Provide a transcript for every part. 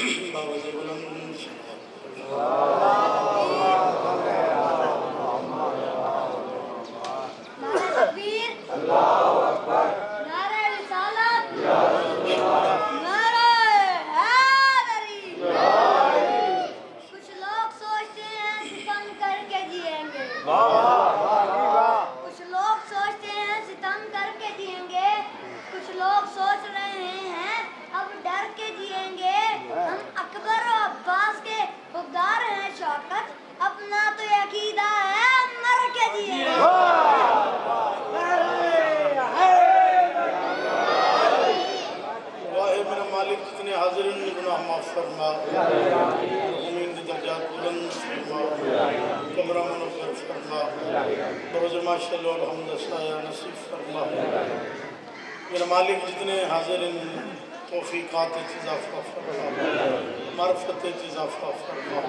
باوز بلند تکبیر، نعرہ رسالت، نعرہ حیدری۔ کچھ لوگ سوچتے ہیں ستم کر کے جئیں گے، کچھ لوگ سوچتے ہیں ستم کر کے جئیں گے، کچھ لوگ سوچ رہے ہیں اب ڈر کے جئیں گے۔ ہم اکبر و عباس کے حقدار ہیں شوکت، اپنا تو عقیدہ ہے مر کے جئیں گے۔ واہ میرا مالک جتنے حاضرین گناہ معاف فرما، امین کی درجات بلند فرما، قبرہ منور فرما، بروز ماشاءاللہ والحمد سایہ نصیب فرما۔ میرا مالک جتنے حاضرین توفیقات اضافہ فرما، معرفت اضافہ فرما۔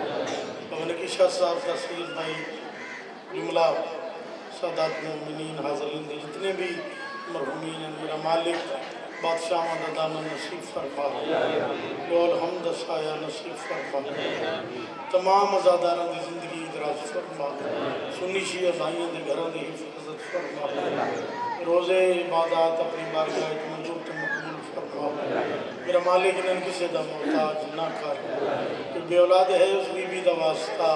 ونکی شاہ صاحب کا سید بھائی جملہ سادات مومنین حاضرین دے جتنے بھی مرحومین ہیں، میرا مالک بادشاہ دامن نصیب فرما، لول حمد سایہ نصیب فرما، تمام ازاداروں کی زندگی دراز فرما، سنی شیعہ بھائیوں کے گھروں کی حفاظت فرما، روزے عبادات اپنی بارگاہ منظور تو مقبول فرما۔ میرا مالک نے کسی دا محتاج نہ کر، کہ بے اولاد ہے اس بی بی دا واسطہ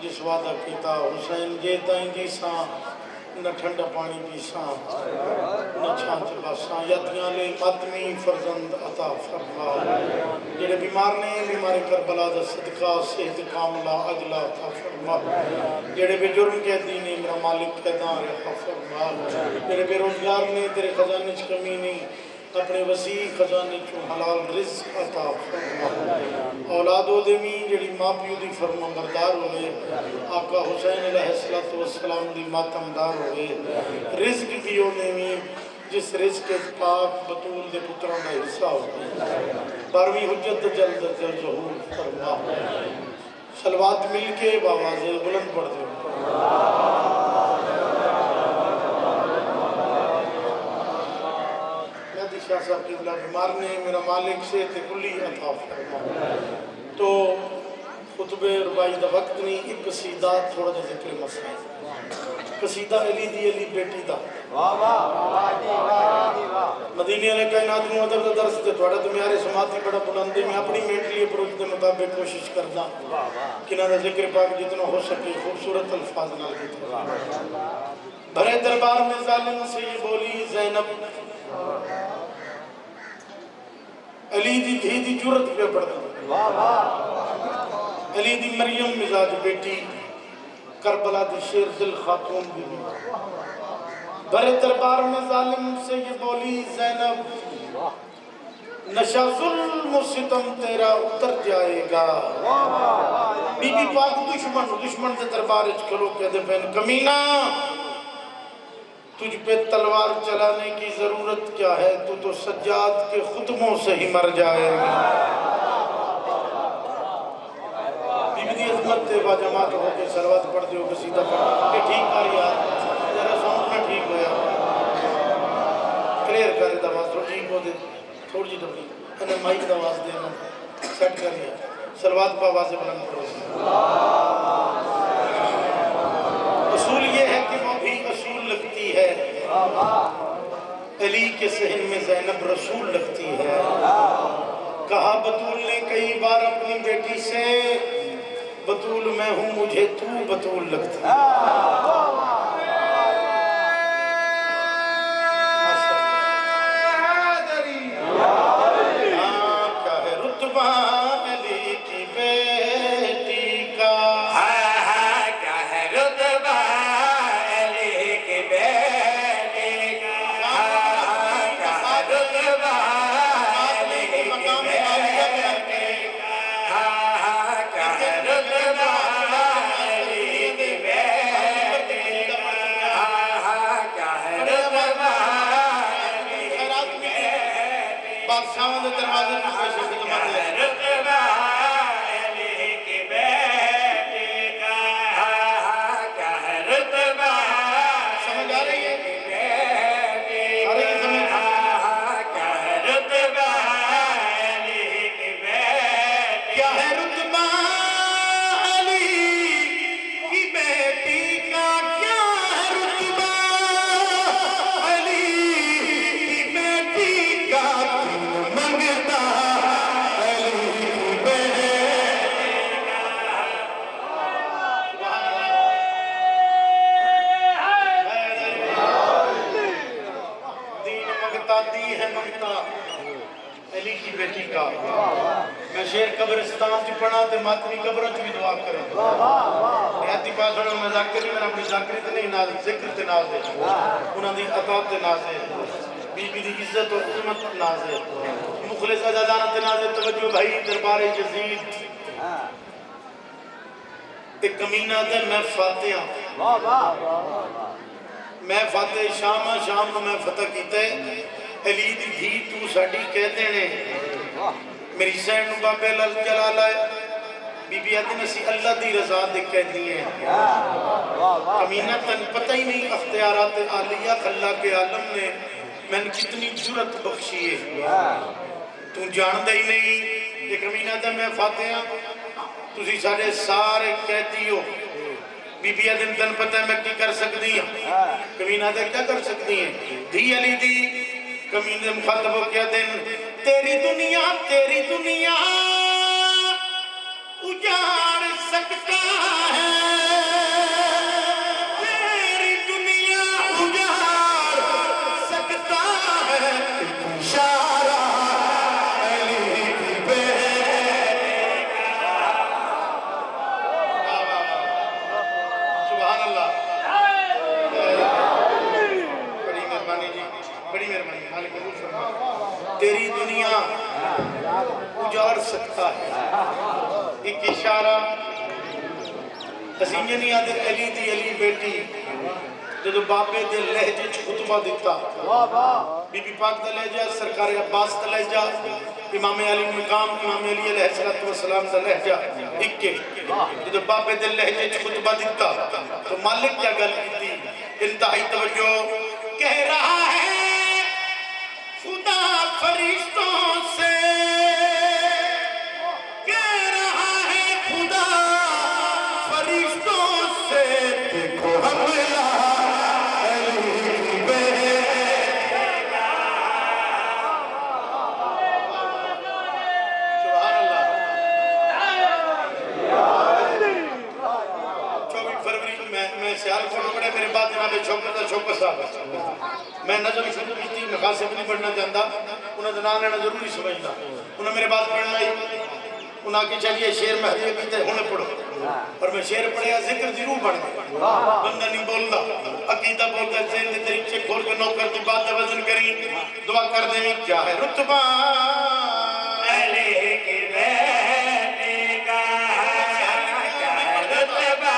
جس وعدہ کیتا، حسین جے تائیں جیساں نہ ٹھنڈا پانی پیساں نہ چھانچ باساں، یتیاں لے ماتمی فرزند عطا فرما۔ جڑے بیمار نے بیماری کربلا دا صدقہ صحت کاملہ عجلہ عطا فرما۔ جڑے بے جرم کے دینی میرا مالک قیدان رہا فرما۔ جڑے بے روزگار نے تیرے خزانے چ کمی نہیں، اپنے وسیع خزانے چوں حلال رزق عطا فرما۔ اولادو دیمی جڑی ماں پیو دی فرما بردار ہوئے، آقا حسین علیہ السلام دی ماتمدار ہوئے، رزق پیو دیمی جس رزق پاک بطول دے پتروں کا حصہ ہوئے، بارویں حجت جلد ظہور فرما۔ صلوات مل کے باواز بلند پڑھ دے۔ شاہ صاحب کی بلا بیمار نے میرا مالک سے کلی عطا فرما۔ تو خطبے ربائی دا وقت نہیں، ایک قصیدہ تھوڑا جا ذکر مسئلہ، قصیدہ علی دی علی بیٹی دا مدینہ علیہ کائنات معدب دا درس دے تھوڑا تو میارے سماعتی بڑا بلندے میں اپنی میٹلی اپروچ دے مطابق کوشش کردا کنہ دا ذکر پاک جتنا ہو سکے خوبصورت الفاظ نہ دیتا۔ بھرے دربار میں ظالم سے یہ بولی زینب، علی دی دھی دی جرت پہ پڑھتا، علی دی مریم مزاج بیٹی، کربلا دی شیر دل خاتون بھی، بھرے دربار میں ظالم سے یہ بولی زینب، نشہ ظلم و ستم تیرا اتر جائے گا۔ بی بی پاک دشمن دے دربار اچ کھلو کہ دے بین کمینہ، تجھ پہ تلوار چلانے کی ضرورت کیا ہے، تو سجاد کے خطبوں سے ہی مر جائے گا۔ بی بی دی عظمت دے با جماعت ہو کے صلوات پڑھ دیو قصیدہ پڑھ کہ ٹھیک آ رہی ہے ذرا ساؤنڈ میں ٹھیک ہویا کلیئر کر دے آواز تھوڑی ٹھیک ہو دے تھوڑی جی ڈبلی انہیں مائک آواز دینا سیٹ کر لیا صلوات پہ آواز بلند کرو۔ اصول یہ ہے کہ وہ بھی اصول لگتی ہے، علی کے صحن میں زینب رسول لگتی ہے۔ کہا بطول نے کئی بار اپنی بیٹی سے، بطول میں ہوں مجھے تو بطول لگتی ہے۔ کیا ہے رتبہ علی کی بیٹی کا، کیا ہے رتبہ علی کی بیٹی کا، کیا ہے رتبہ علی کی بیٹی کا، کیا ہے رتبہ علی کی بیٹی کا، کیا ہے رتبہ علی کی بیٹی کا، بادشاہوں دے دروازے میں پیسے سے کیا ہے رتبہ علی کی بیٹی کا، کیا ہے رتبہ سمجھ آ رہی ہے؟ علی کی بیٹی آ رہی ہے سمجھ؟ کا، کیا ہے رتبہ علی کی بیٹی کی بیٹی کا میں شیر قبرستان چ پڑھا تے ماتمی قبروں چ بھی دعا کریں حیاتی پاس ہونا میں ذاکر میں اپنی ذاکری تے نہیں ناز ذکر تے ناز ہے انہاں دی عطا تے ناز ہے بی بی دی عزت اور عظمت تے ناز ہے مخلص عزادانہ تے ناز ہے توجہ بھائی دربار یزید ایک کمینہ دے میں فاتحہ میں فاتح شام کو میں فتح کیتے علی دی دھی تو ساڑی کہتے ہیں میری سین بابے لل جلال آئے بی بی آدھے نسی اللہ دی رضا دے کہتی ہیں کمینہ تن پتہ ہی نہیں اختیارات عالیہ اللہ کے عالم نے میں نے کتنی جرت بخشی ہے تو جاندہ ہی نہیں یہ کمینہ دے میں فاتحہ تسی سارے کہتی ہو بی بی آدھن تن پتہ ہے میں کی کر سکتی ہیں کمینہ دے کیا کر سکتی ہیں دھی علی دی کمینہ دے مخاطب ہو کیا دن تیری دنیا اجاڑ سکتا ہے تیری دنیا اجاڑ سکتا ہے اشارہ علی کی بیٹی کا سبحان اللہ بڑی مہربانی جی بڑی مہربانی مالک قبول فرما تیری دنیا اجاڑ سکتا ہے ایک اشارہ اسینے نہیں آدھے علی دی علی بیٹی جدو باپے دے لہجے خطبہ دیتا بی بی پاک دا لہجہ سرکار عباس دا لہجہ امام علی مقام امام علی علیہ السلام دا لہجہ اکے جدو باپے دے لہجے خطبہ دیتا تو مالک کیا گل کی تھی انتہائی توجہ کہہ رہا ہے خدا فرشتوں سے کہہ رہا ہے خدا فرشتوں سے دیکھو حملہ علی کی بیٹی کا سبحان اللہ 24 فروری کو میں سیال کو پڑے میرے بعد جناب چھوکر صاحب میں نظر شروع کی تھی مقاصد نہیں پڑھنا چاہتا انہوں نے نام لینا ضروری سمجھنا انہوں نے میرے بات پڑھنا ہی انہوں نے چلیے شیر میں حدیعہ کیتے ہونے پڑھو اور میں شیر پڑھیا ذکر ضرور بڑھ گیا بندہ نہیں بولتا عقیدہ بولتا ذہن دے طریقے کھول کے نوکر کی بات وزن کری دعا کر دیں کیا ہے رتبہ علی کی بیٹی کا کیا ہے رتبہ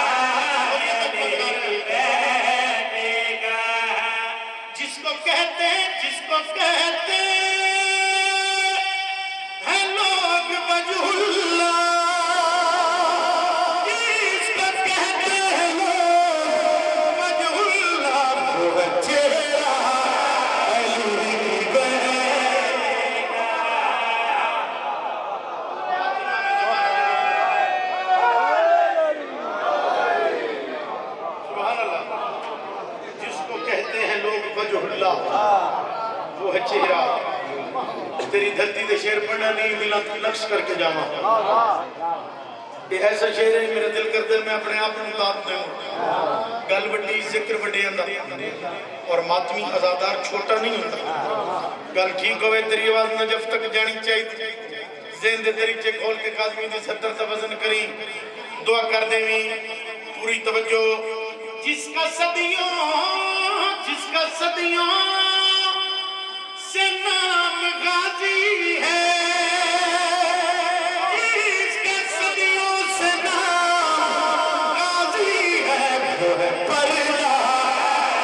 علی کی بیٹی کا جس کو کہتے ہیں لوگ وجہ اللہ جس کو کہتے ہیں لوگ وجہ اللہ وہ چہرہ علی کی بیٹی کا سبحان اللہ جس کو کہتے ہیں لوگ وجہ اللہ وہ ہے چہرہ تیری دھرتی دے شیر پڑھنا نہیں ملا نقص کر کے جاما یہ ایسا شیر ہے میرے دل کر دے میں اپنے آپ میں داد دوں گل بڑی ذکر بڑی اندر اور ماتمی ازادار چھوٹا نہیں ہوتا گل ٹھیک ہوئے تیری آواز نجف تک جانی چاہیے ذہن دے دریچے کھول کے قادمی دے ستر سے وزن کری دعا کر دیں پوری توجہ جس کا صدیوں سے نام غازی ہے جس کا صدیوں سے نام غازی ہے وہ ہے پردہ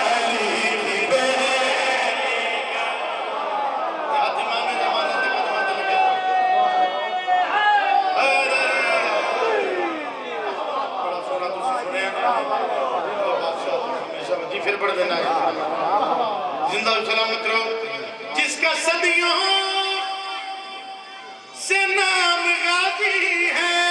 علی کی بیٹی کا یاد امام زمانہ دے قدمات لگے بڑا سونا تسی سنے اور بادشاہ ہمیشہ وجی پھر پڑھ دینا ہے زندہ و سلامت رہو جس کا صدیوں سے نام غازی ہے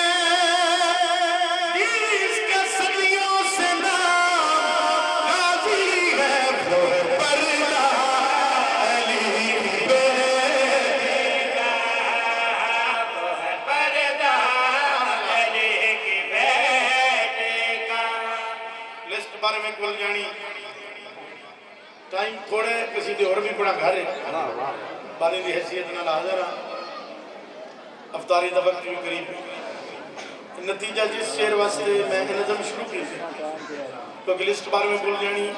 جس کا صدیوں سے نام غازی ہے وہ ہے پردہ علی کی بیٹی کا وہ ہے پردہ علی کی بیٹی کا لسٹ بارے میں کھول جانی ٹائم تھوڑے کسی دے اور بھی بڑا گھر ہے بانی دی حیثیت نہ حاضر ہاں افطاری دا وقت بھی قریب ہے نتیجہ جس شعر واسطے میں نظم شروع کی تھی کیونکہ لسٹ بارے میں بول جانی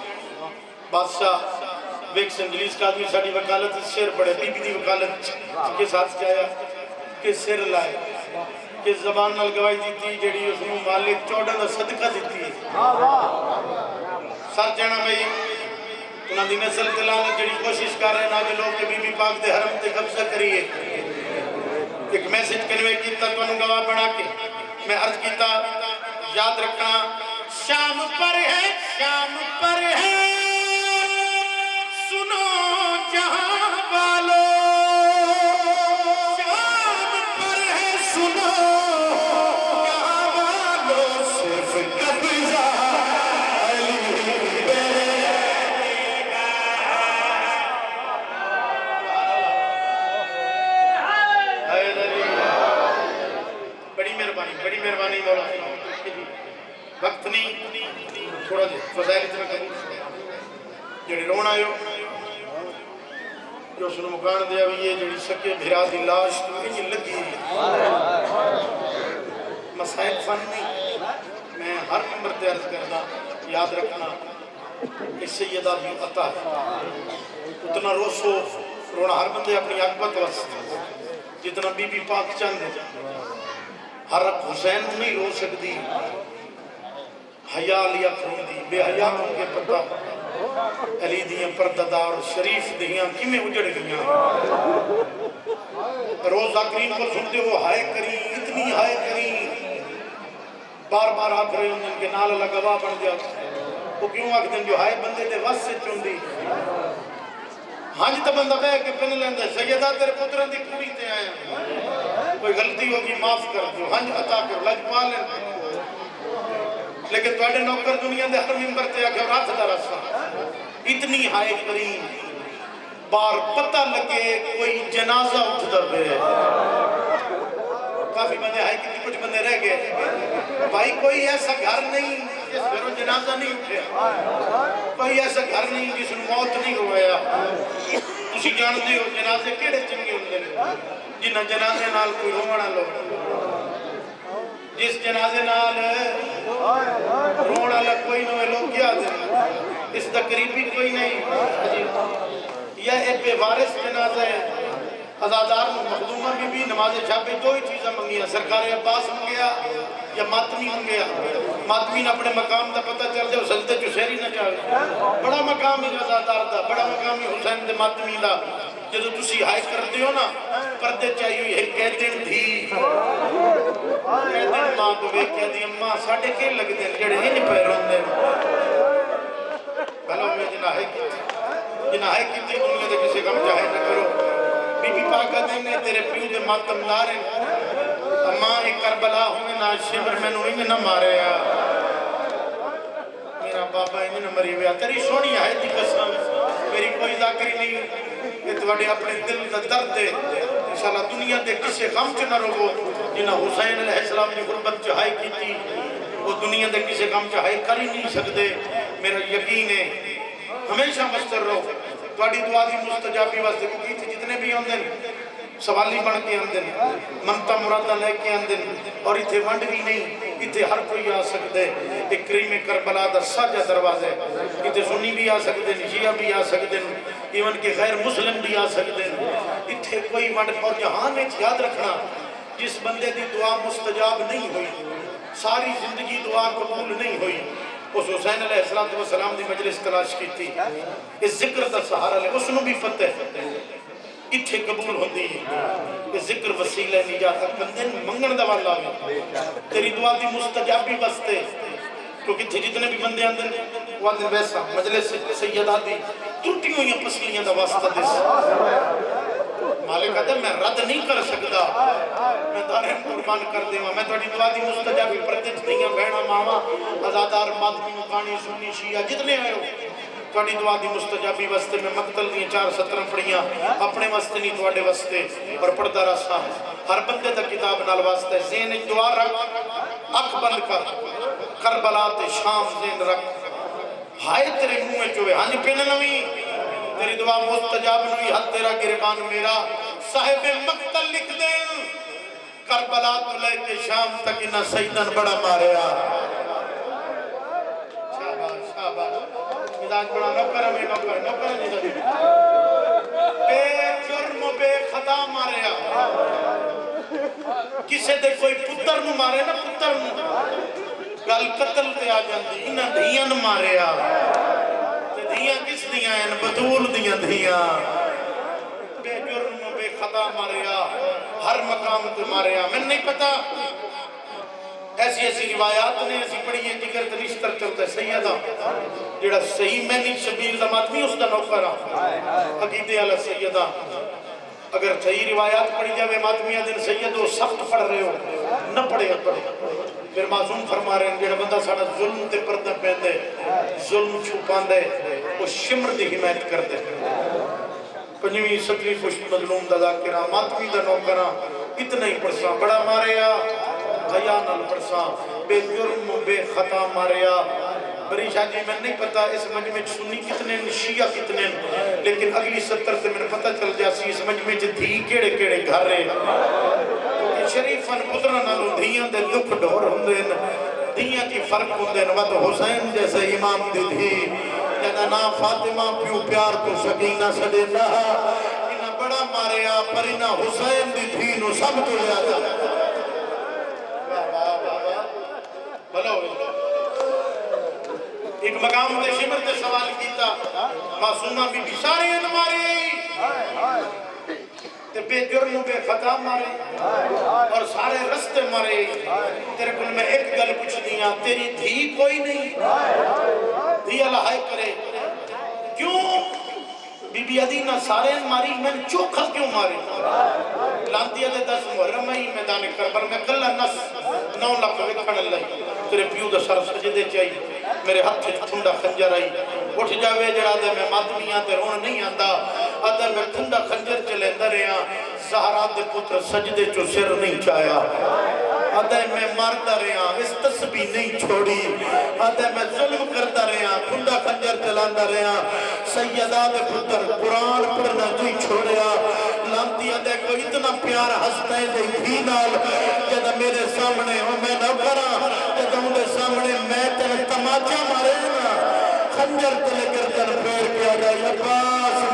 بادشاہ ویک سنجلیس کا آدمی ساڑی وکالت اس شعر پڑھے بی بی دی وکالت کے ساتھ کیا کہ سر لائے کہ زبان نال گواہی دیتی جڑی اس نے مالک 14 دا صدقہ دیتی ہے ساتھ جانا بھئی انہاں دی نسل دلالت جڑی کوشش کر رہے ہیں نا کہ لوگ کے بی بی پاک دے حرم تے قبضہ کریے ایک میسج کنوے کیتا تو انہوں گواہ بنا کے میں عرض کیتا یاد رکھنا شام پر ہے سنو جہاں والو شام پر ہے سنو جہاں والو صرف قبضہ بڑی مہربانی مولا وقت نہیں تھوڑا جی فضائل اتنا قبول جڑی رون آئے ہو جو سنو مکان دیا بھی یہ جڑی سکے بھرا دی لاش تو انہی لگی مسائل فن نہیں میں ہر نمبر تے عرض کرنا یاد رکھنا اس سیدہ بھی عطا ہے اتنا روسو رونا ہر بندے اپنی عقبت وسط جتنا بی بی پاک چند ہے ہر حسین نہیں ہو سکتی حیاء لیا کھوندی بے حیاء ہوں کے پتہ علی دیاں پرددار شریف دیاں کی میں اجڑ گیاں روزہ کریم کو سنتے ہو ہائے کریم اتنی ہائے کریم بار بار آکھ رہے ہوں جن کے نال اللہ گواہ بن جا وہ کیوں آکھ دیں جو ہائے بندے دے وس سے چوندی ہاں جی تا بندہ بے کے پن لیندے سیدہ تیرے پتران دی پوری تے آئے کوئی غلطی ہوگی معاف کر دو ہاں جی عطا کر لج پا لیں لیکن توڑے نوکر دنیا دے ہر ممبر تے آکھے رات دا رسا اتنی ہائے کریم بار پتہ لگے کوئی جنازہ اٹھ در بے کافی بندے ہائے کتنی کچھ بندے رہ گئے بھائی کوئی ایسا گھر نہیں جس گھروں جنازہ نہیں اٹھے کوئی ایسا گھر نہیں جس میں موت نہیں ہویا تسی جانتے ہو جنازے کیڑے چنگے ہوندے جنہ جنازے نال کوئی رونا لوگ جس جنازے نال رونا لگ کوئی نوے لوگ کیا دیں اس دا قریبی کوئی نہیں یہ ایک بے وارث جنازہ ہے ازادار مخدومہ بھی نماز چھاپے دو ہی چیزیں منگیا سرکار عباس منگیا یا ماتمی منگیا ماتمی نے اپنے مقام دا پتہ چل دے وہ سجدے چسیری نہ چاہے بڑا مقام ہی ازادار دا بڑا مقام ہی حسین دے ماتمی دا جدو تسی ہائے کرتے ہو نا پردے چاہیے ہوئی ہے کہہ دن تھی کہہ دن ماں کو بے کہہ دی اماں ساڑھے کے لگ دیں جڑے ہی نہیں پیرون دیں بھلو میں جناہے کی تھی دنیا دے کسی کم چاہے نہ کرو بی بی پاکہ دینے تیرے پیو دے ماتم داریں اماں ایک کربلا ہوئے نا شبر میں نو انج نہ مارے میرا بابا انج نہ مری ہویا تیری سونی ہے دی قسم میری کوئی ذاکری نہیں کہ تواڈے اپنے دل دا درد دے انشاءاللہ دنیا دے کسے غم چ نہ رہو جنہ حسین علیہ السلام نے غربت چہائی کی تھی وہ دنیا دے کسے غم چہائی کر ہی نہیں سکتے میرا یقین ہے ہمیشہ مستر رہو تواڈی دعا دی مستجابی واسطے کو کی تھی جتنے بھی ہوندے سوالی بن کے آندن منتا مرادہ لے کے آندن اور اتھے ونڈ بھی نہیں اتھے ہر کوئی آ سکتے ایک کریم کربلا دا ساجہ دروازے اتھے سنی بھی آ سکتے شیعہ بھی آ سکتے ایون کہ غیر مسلم بھی آ سکتے اتھے کوئی ونڈ اور جہاں میں یاد رکھنا جس بندے دی دعا مستجاب نہیں ہوئی ساری زندگی دعا قبول نہیں ہوئی اس حسین علیہ السلام دی مجلس تلاش کی تھی اس ذکر دا سہارا لے اس نو بھی فتح اتھے قبول ہوندی ہے کہ ذکر وسیلہ نجات بندے منگن دا والا ہے تیری دعا دی مستجابی بستے کیونکہ تھے جتنے بھی بندے آندن وہ آندن ویسا مجلس سیدہ دی ٹوٹی ہوئی پسلیاں دا واسطہ دس مالک کہتا ہے میں رد نہیں کر سکتا میں دارے قربان کر دے میں توڑی دعا دی مستجابی پردت دیاں بہنا ماما ازادار مادمی مقانی سنی شیعہ جتنے آئے ہو توڑی دعا دی مستجابی واسطے میں مقتل دیاں 4 17 پڑیاں اپنے واسطے نہیں توڑے واسطے اور پڑھتا رسا ہر بندے تا کتاب نال واسطے زین دعا رکھ اکھ بند کر کربلا تے شام زین رکھ ہائے تیرے منہ میں چوئے ہاں جی پینے نوی تیری دعا مستجاب نوی حد تیرا گربان میرا صاحب مقتل لکھ دیں کربلا تو لے کے شام تک انہاں سیدن بڑا ماریا شاباش شاباش مزاج بڑا نوکر میں نوکر بے جرم بے خطا ماریا کسے دے کوئی پتر نو مارے نا پتر نو گل قتل تے آ جاندی انہاں دھیاں ماریا تے دھیاں کس دیاں ہیں بطول دیاں دھیاں بے جرم بے خطا ماریا ہر مقام تے ماریا میں نہیں پتا ایسی ایسی روایات نے ایسی پڑھی ہیں جگر تنشتر چلتا ہے سیدہ جڑا صحیح میں نہیں شبیر دمات نہیں اس دا نوکرہ عقیدے علی سیدہ اگر صحیح روایات پڑھی جاوے ماتمیہ دن سیدہ سخت پڑھ رہے ہو نہ پڑھے پھر معصوم فرما رہے ہیں جڑا بندہ ساڑا ظلم تے پردہ پہندے ظلم چھپان دے وہ شمر دی حمایت کر دے پنجویں ستویں پشت مظلوم دا ذاکرہ ماتمی دا نوکرہ اتنا ہی پرساں بڑا ماریا حیاء نال پرساں بے جرم بے خطا ماریا بری شاہ جی میں نہیں پتا اس مجمع سنی کتنے شیعہ کتنے لیکن اگلی 70 سے میں پتہ چل جاسی اس مجمع دھی کیڑے کیڑے گھر رہے کیونکہ شریفاً پترہ نالوں دھیاں دے دکھ ڈور ہوندے دھیاں کی فرق ہوندے وقت حسین جیسے امام دی دھی جنہ نا فاطمہ پیو پیار تو سکینہ سڑے رہا انہا بڑا ماریا پر انہا حسین دی دھی نو سب تو لیا جا بھلا ہوئے ایک مقام دے شمر دے سوال کیتا معصومہ بھی سارے ان مارے تے بے جرم بے خطا مارے اور سارے رستے مارے تیرے کل میں ایک گل پوچھ دیا تیری دھی کوئی نہیں دھی اللہ ہائے کرے کیوں بی بی عدینہ سارے ماری میں نے چوکھا کیوں ماری لانتیہ دے 10 محرم ہی میدان کربر میں کلہ نس 9 لاکھ وکھن اللہ تیرے پیو دا سر سجدے چاہیے میرے ہتھ تھنڈا خنجر آئی اٹھ جاوے جڑا دے میں ماتمیاں تے رون نہیں آندا آدھے میں تھنڈا خنجر چلے دریا زہرا دے پتر سجدے چو سر نہیں چایا آدھے میں مارتا رہا اس تسبیح نہیں چھوڑی آدھے میں ظلم کرتا رہا تھنڈا خنجر چلاندہ رہا سیدہ دے پتر قرآن پڑھنا جی چھوڑیا لانتی آدھے کو اتنا پیار ہستا ہے دے بھی نال جدہ میرے سامنے ہوں میں نہ کرا جدہ انہے سامنے میں تیرے تماچہ مارے نا خنجر تلے کر پیر کیا جائے عباس